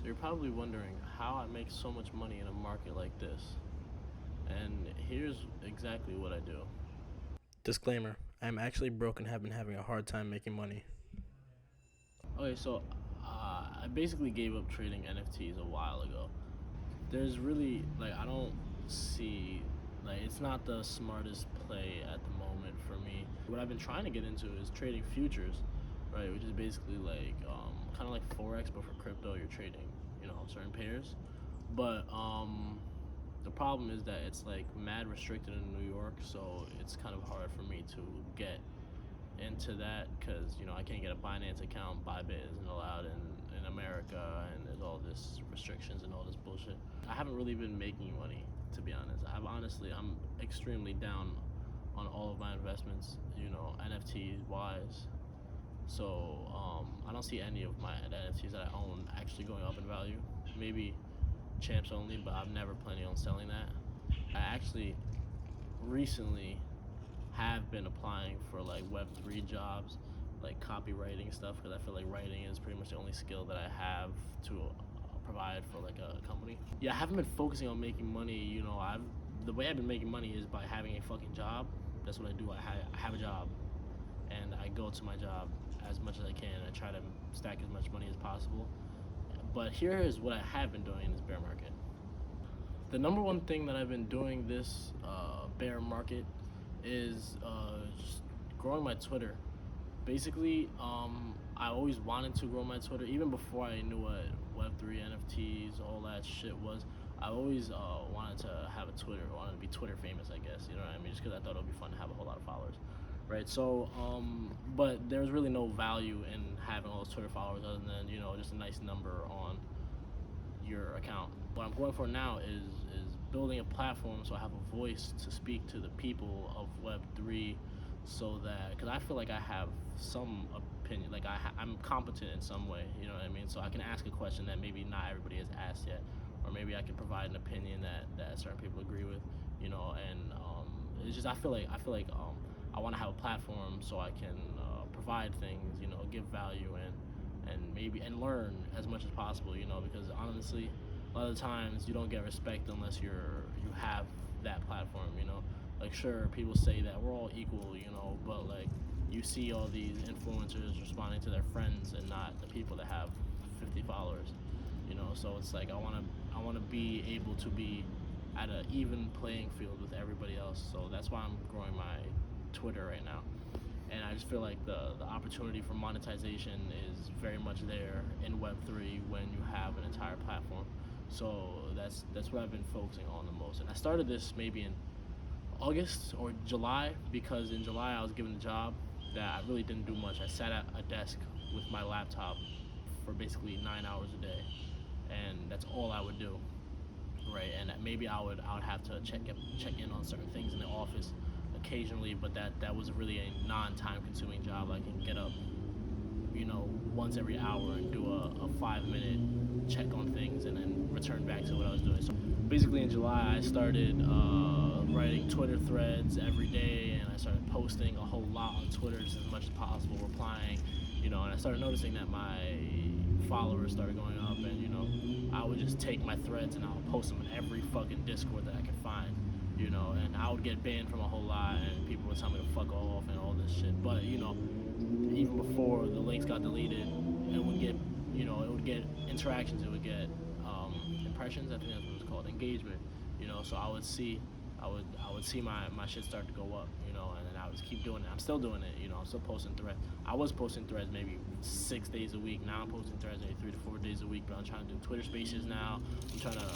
So you're probably wondering how I make so much money in a market like this. And here's exactly what I do. Disclaimer, I'm actually broke and have been having a hard time making money. Okay, so I basically gave up trading NFTs a while ago. There's really, I don't see, it's not the smartest play at the moment for me. What I've been trying to get into is trading futures, right? Which is basically kind of like Forex, but for crypto, you're trading, certain pairs. But the problem is that it's mad restricted in New York, so it's kind of hard for me to get into that because I can't get a Binance account. Bybit isn't allowed in America, and there's all this restrictions and all this bullshit. I haven't really been making money, to be honest. I'm extremely down on all of my investments, NFT wise. So I don't see any of my NFTs that I own actually going up in value. Maybe champs only, but I'm never planning on selling that. I actually recently have been applying for Web3 jobs, like copywriting stuff, because I feel like writing is pretty much the only skill that I have to provide for a company. Yeah, I haven't been focusing on making money. The way I've been making money is by having a fucking job. That's what I do. I have a job, and I go to my job as much as I can. I try to stack as much money as possible. But here is what I have been doing in this bear market. The number one thing that I've been doing this bear market is just growing my Twitter. Basically, I always wanted to grow my Twitter, even before I knew what Web3, NFTs, all that shit was. I always wanted to have a Twitter, wanted to be Twitter famous, I guess, you know what I mean? Just because I thought it would be fun to have a whole lot of followers, right? So, but there's really no value in having all those Twitter followers other than, just a nice number on your account. What I'm going for now is building a platform so I have a voice to speak to the people of Web3, so that, because I feel like I have some opinion, I'm competent in some way, you know what I mean? So I can ask a question that maybe not everybody has asked yet, or maybe I can provide an opinion that certain people agree with, and it's just I feel like I want to have a platform so I can provide things, give value and maybe learn as much as possible, because honestly, a lot of the times you don't get respect unless you have that platform, sure, people say that we're all equal, but you see all these influencers responding to their friends and not the people that have 50 followers, so it's I want to be able to be at an even playing field with everybody else. So that's why I'm growing my Twitter right now. And I just feel like the opportunity for monetization is very much there in Web3 when you have an entire platform. So that's what I've been focusing on the most. And I started this maybe in August or July, because in July I was given a job that I really didn't do much. I sat at a desk with my laptop for basically 9 hours a day, and that's all I would do, right? And maybe I would have to check in on certain things in the office occasionally, but that was really a non-time consuming job. I can get up once every hour and do a 5-minute check on things and then return back to what I was doing. So basically in July I started writing Twitter threads every day, and I started posting a whole lot on Twitter just as much as possible, replying, and I started noticing that my followers started going up, and I would just take my threads and I would post them in every fucking Discord that I could find, and I would get banned from a whole lot, and people would tell me to fuck off and all this shit. But even before the links got deleted, it would get interactions, it would get impressions. I think that's what it's called, engagement. So I would see my shit start to go up, and then I would just keep doing it. I'm still doing it, I'm still posting threads. I was posting threads maybe 6 days a week. Now I'm posting threads maybe 3 to 4 days a week. But I'm trying to do Twitter Spaces now. I'm trying to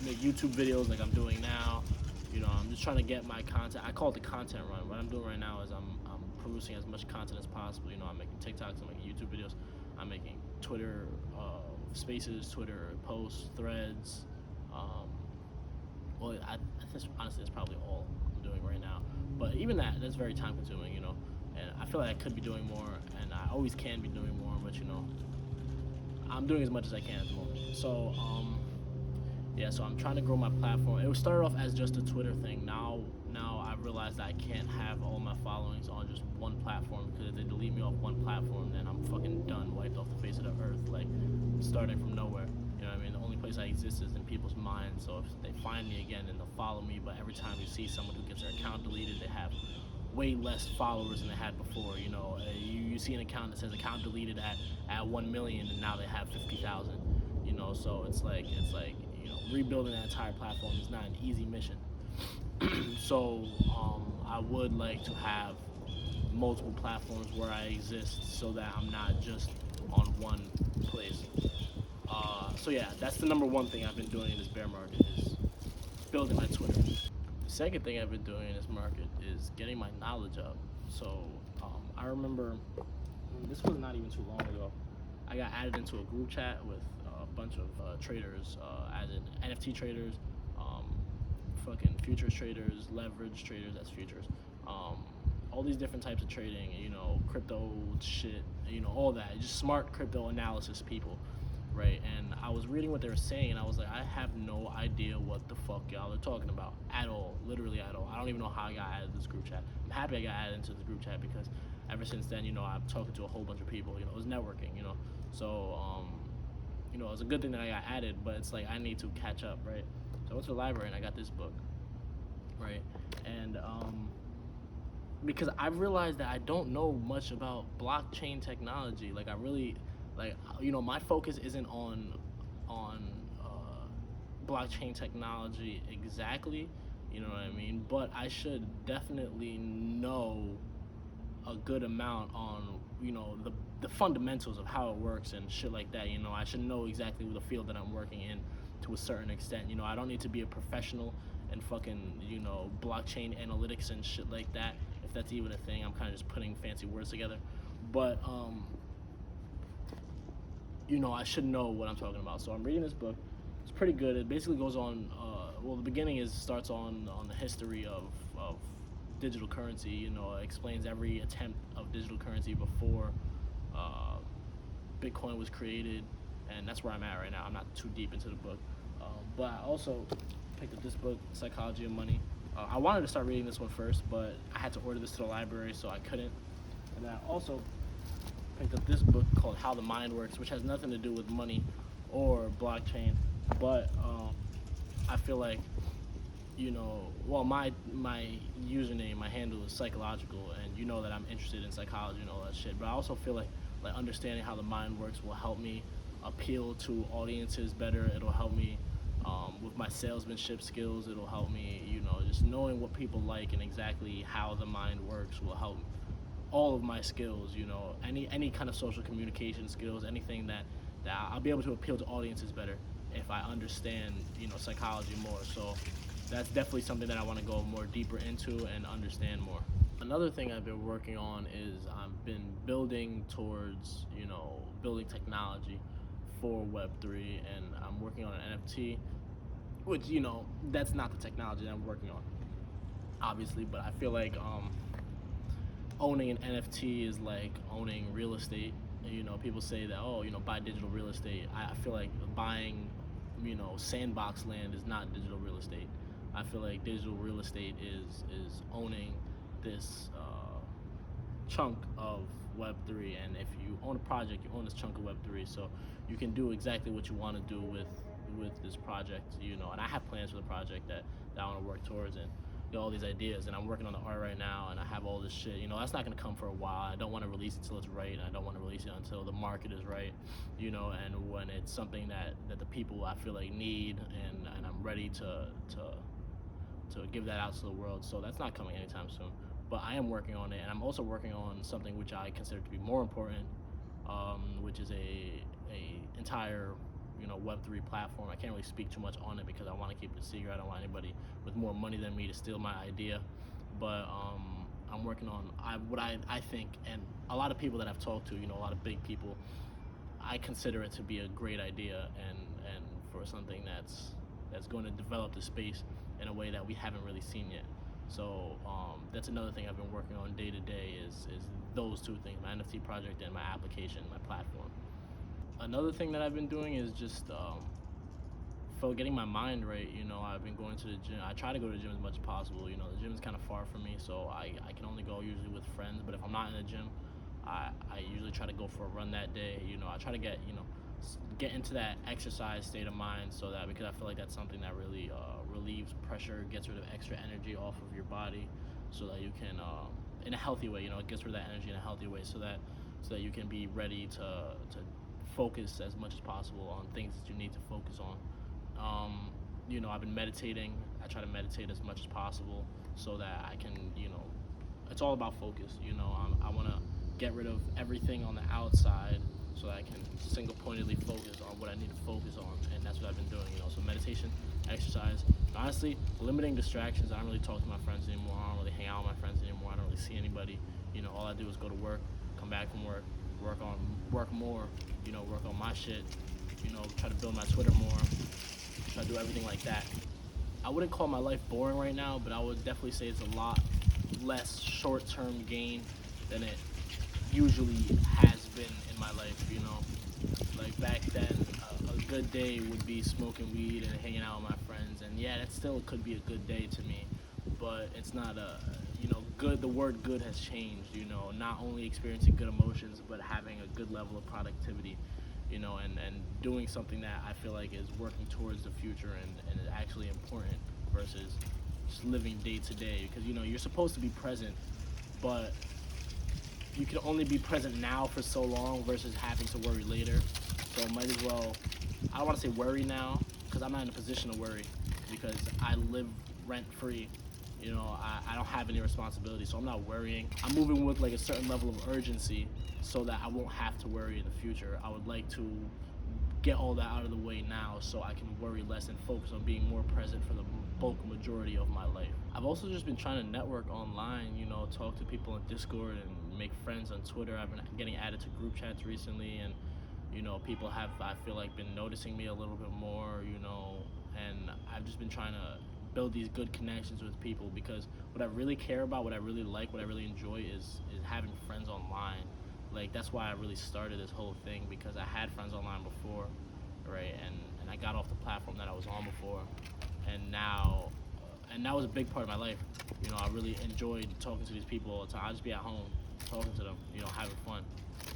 make YouTube videos like I'm doing now. I'm just trying to get my content. I call it the content run. What I'm doing right now is I'm producing as much content as possible. I'm making TikToks, I'm making YouTube videos, I'm making Twitter Spaces, Twitter posts, threads. Well, honestly, that's probably all I'm doing right now. But even that's very time consuming, and I feel like I could be doing more, and I always can be doing more, but I'm doing as much as I can at the moment. So yeah, so I'm trying to grow my platform. It started off as just a Twitter thing. Now I've realized that I can't have all my followings on just one platform, because if they delete me off one platform, then I'm fucking done, wiped off the face of the earth. starting from nowhere. You know what I mean? The only place I exist is in people's minds. So if they find me again, then they'll follow me. But every time you see someone who gets their account deleted, they have way less followers than they had before. You see an account that says account deleted at 1 million, and now they have 50,000. So it's like rebuilding that entire platform is not an easy mission. So I would like to have multiple platforms where I exist, so that I'm not just on one place. So yeah, that's the number one thing I've been doing in this bear market, is building my Twitter. The second thing I've been doing in this market is getting my knowledge up. So I remember, this was not even too long ago, I got added into a group chat with a bunch of traders, as in NFT traders, fucking futures traders, leverage traders, that's futures, all these different types of trading, crypto shit, all that, just smart crypto analysis people, right? And I was reading what they were saying, and I was like, I have no idea what the fuck y'all are talking about at all, literally at all. I don't even know how I got added to this group chat. I'm happy I got added into this group chat, because ever since then, I'm talking to a whole bunch of people. It was networking, so it was a good thing that I got added, but it's like I need to catch up, right? So I went to the library and I got this book, right? And because I've realized that I don't know much about blockchain technology. Like, I really, my focus isn't on blockchain technology exactly, you know what I mean? But I should definitely know a good amount on, the fundamentals of how it works and shit like that. I should know exactly the field that I'm working in to a certain extent. I don't need to be a professional and fucking, blockchain analytics and shit like that, if that's even a thing. I'm kind of just putting fancy words together. But, I should know what I'm talking about. So I'm reading this book. It's pretty good. It basically goes on, the beginning starts on the history of digital currency. It explains every attempt of digital currency before Bitcoin was created, and that's where I'm at right now. I'm not too deep into the book, but I also picked up this book, Psychology of Money. I wanted to start reading this one first, but I had to order this to the library, so I couldn't. And then I also picked up this book called How the Mind Works, which has nothing to do with money or blockchain, but I feel like, my username, my handle is psychological, and that I'm interested in psychology and all that shit. But I also feel like understanding how the mind works will help me appeal to audiences better. It'll help me with my salesmanship skills. It'll help me, just knowing what people like and exactly how the mind works will help all of my skills. Any kind of social communication skills, anything that I'll be able to appeal to audiences better if I understand, psychology more. So that's definitely something that I want to go more deeper into and understand more. Another thing I've been working on is I've been building towards, building technology for Web3, and I'm working on an NFT, which, that's not the technology that I'm working on, obviously, but I feel like owning an NFT is like owning real estate. People say that, buy digital real estate. I feel like buying, sandbox land is not digital real estate. I feel like digital real estate is owning this chunk of Web3, and if you own a project, you own this chunk of Web3, so you can do exactly what you want to do with this project, and I have plans for the project that I want to work towards, and all these ideas, and I'm working on the art right now, and I have all this shit. That's not gonna come for a while. I don't want to release it until it's right, and I don't want to release it until the market is right, and when it's something that the people I feel like need, and I'm ready to give that out to the world. So that's not coming anytime soon, but I am working on it, and I'm also working on something which I consider to be more important, which is a entire Web3 platform. I can't really speak too much on it because I want to keep it a secret. I don't want anybody with more money than me to steal my idea, but I'm working on what I think, and a lot of people that I've talked to, a lot of big people, I consider it to be a great idea, and for something that's going to develop the space in a way that we haven't really seen yet. So that's another thing I've been working on day to day is those two things: my NFT project and my application, my platform. Another thing that I've been doing is just for getting my mind right. I've been going to the gym. I try to go to the gym as much as possible. The gym is kind of far from me, so I can only go usually with friends. But if I'm not in the gym, I usually try to go for a run that day. I try to get get into that exercise state of mind, so that, because I feel like that's something that really relieves pressure, gets rid of extra energy off of your body, so that you can, in a healthy way, it gets rid of that energy in a healthy way, so that you can be ready to focus as much as possible on things that you need to focus on. I've been meditating. I try to meditate as much as possible so that I can, it's all about focus. I want to get rid of everything on the outside so that I can single-pointedly focus on what I need to focus on, and that's what I've been doing. So meditation, exercise, honestly, limiting distractions. I don't really talk to my friends anymore. I don't really hang out with my friends anymore. I don't really see anybody. All I do is go to work, come back from work, work more, work on my shit, try to build my Twitter more, try to do everything like that. I wouldn't call my life boring right now, but I would definitely say it's a lot less short-term gain than it usually has been in my life. Like back then, a good day would be smoking weed and hanging out with my friends, and yeah, that still could be a good day to me, but it's not good. The word good has changed. Not only experiencing good emotions, but having a good level of productivity, and doing something that I feel like is working towards the future and is actually important, versus just living day to day. Because you're supposed to be present, but you can only be present now for so long versus having to worry later. So might as well, I don't want to say worry now, because I'm not in a position to worry, because I live rent free. I don't have any responsibility, so I'm not worrying. I'm moving with like a certain level of urgency so that I won't have to worry in the future. I would like to get all that out of the way now so I can worry less and focus on being more present for the bulk majority of my life. I've also just been trying to network online, talk to people on Discord and make friends on Twitter. I've been getting added to group chats recently, and people have, I feel like, been noticing me a little bit more, and I've just been trying to build these good connections with people, because what I really care about, what I really like, what I really enjoy is having friends online. Like, that's why I really started this whole thing, because I had friends online before, right? And I got off the platform that I was on before, and now, and that was a big part of my life. I really enjoyed talking to these people all the time. I'd just be at home talking to them, having fun,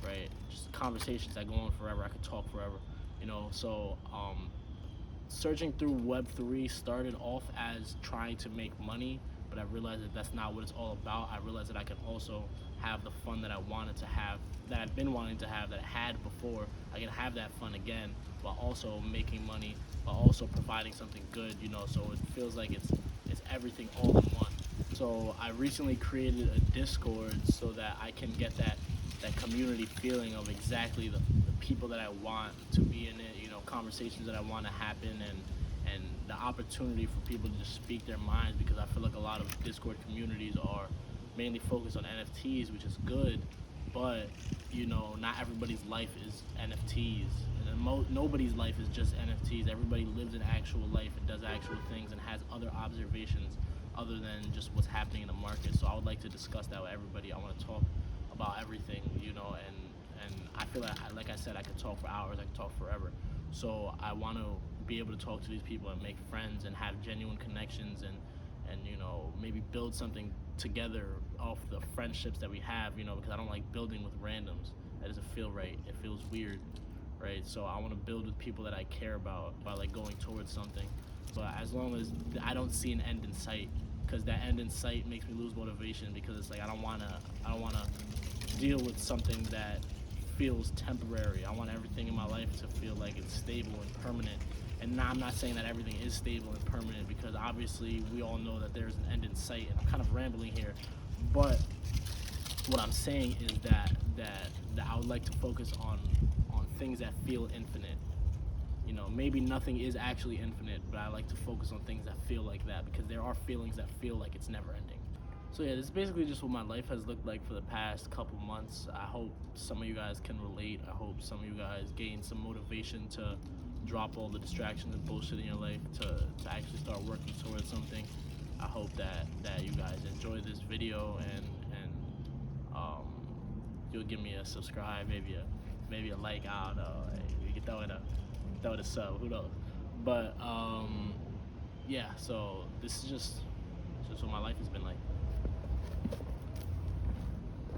right? Just conversations that go on forever. I could talk forever, so searching through Web3 started off as trying to make money, but I realized that that's not what it's all about. I realized that I can also have the fun that I wanted to have, that I've been wanting to have, that I had before. I can have that fun again, while also making money, while also providing something good, so it feels like it's everything all in one. So I recently created a Discord so that I can get that community feeling of exactly the people that I want to be in it, conversations that I want to happen, and the opportunity for people to just speak their minds, because I feel like a lot of Discord communities are mainly focused on NFTs, which is good, but not everybody's life is NFTs, and nobody's life is just NFTs. Everybody lives an actual life and does actual things and has other observations other than just what's happening in the market. So I would like to discuss that with everybody. I want to talk about everything, and I feel like I said, I could talk for hours, I could talk forever. So I want to be able to talk to these people and make friends and have genuine connections, and maybe build something together off the friendships that we have, because I don't like building with randoms. That doesn't feel right. It feels weird, right? So I want to build with people that I care about, by like going towards something. But as long as I don't see an end in sight, because that end in sight makes me lose motivation, because it's like I don't wanna deal with something that feels temporary. I want everything in my life to feel like it's stable and permanent. And now, I'm not saying that everything is stable and permanent, because obviously we all know that there's an end in sight, and I'm kind of rambling here. But what I'm saying is that I would like to focus on things that feel infinite. Maybe nothing is actually infinite, but I like to focus on things that feel like that, because there are feelings that feel like it's never ending. So yeah, this is basically just what my life has looked like for the past couple months. I hope some of you guys can relate. I hope some of you guys gain some motivation to drop all the distractions and bullshit in your life, to actually start working towards something. I hope that you guys enjoy this video, and you'll give me a subscribe, maybe a like. I don't know. You can throw it a sub. Who knows? But yeah. So this is just what my life has been like.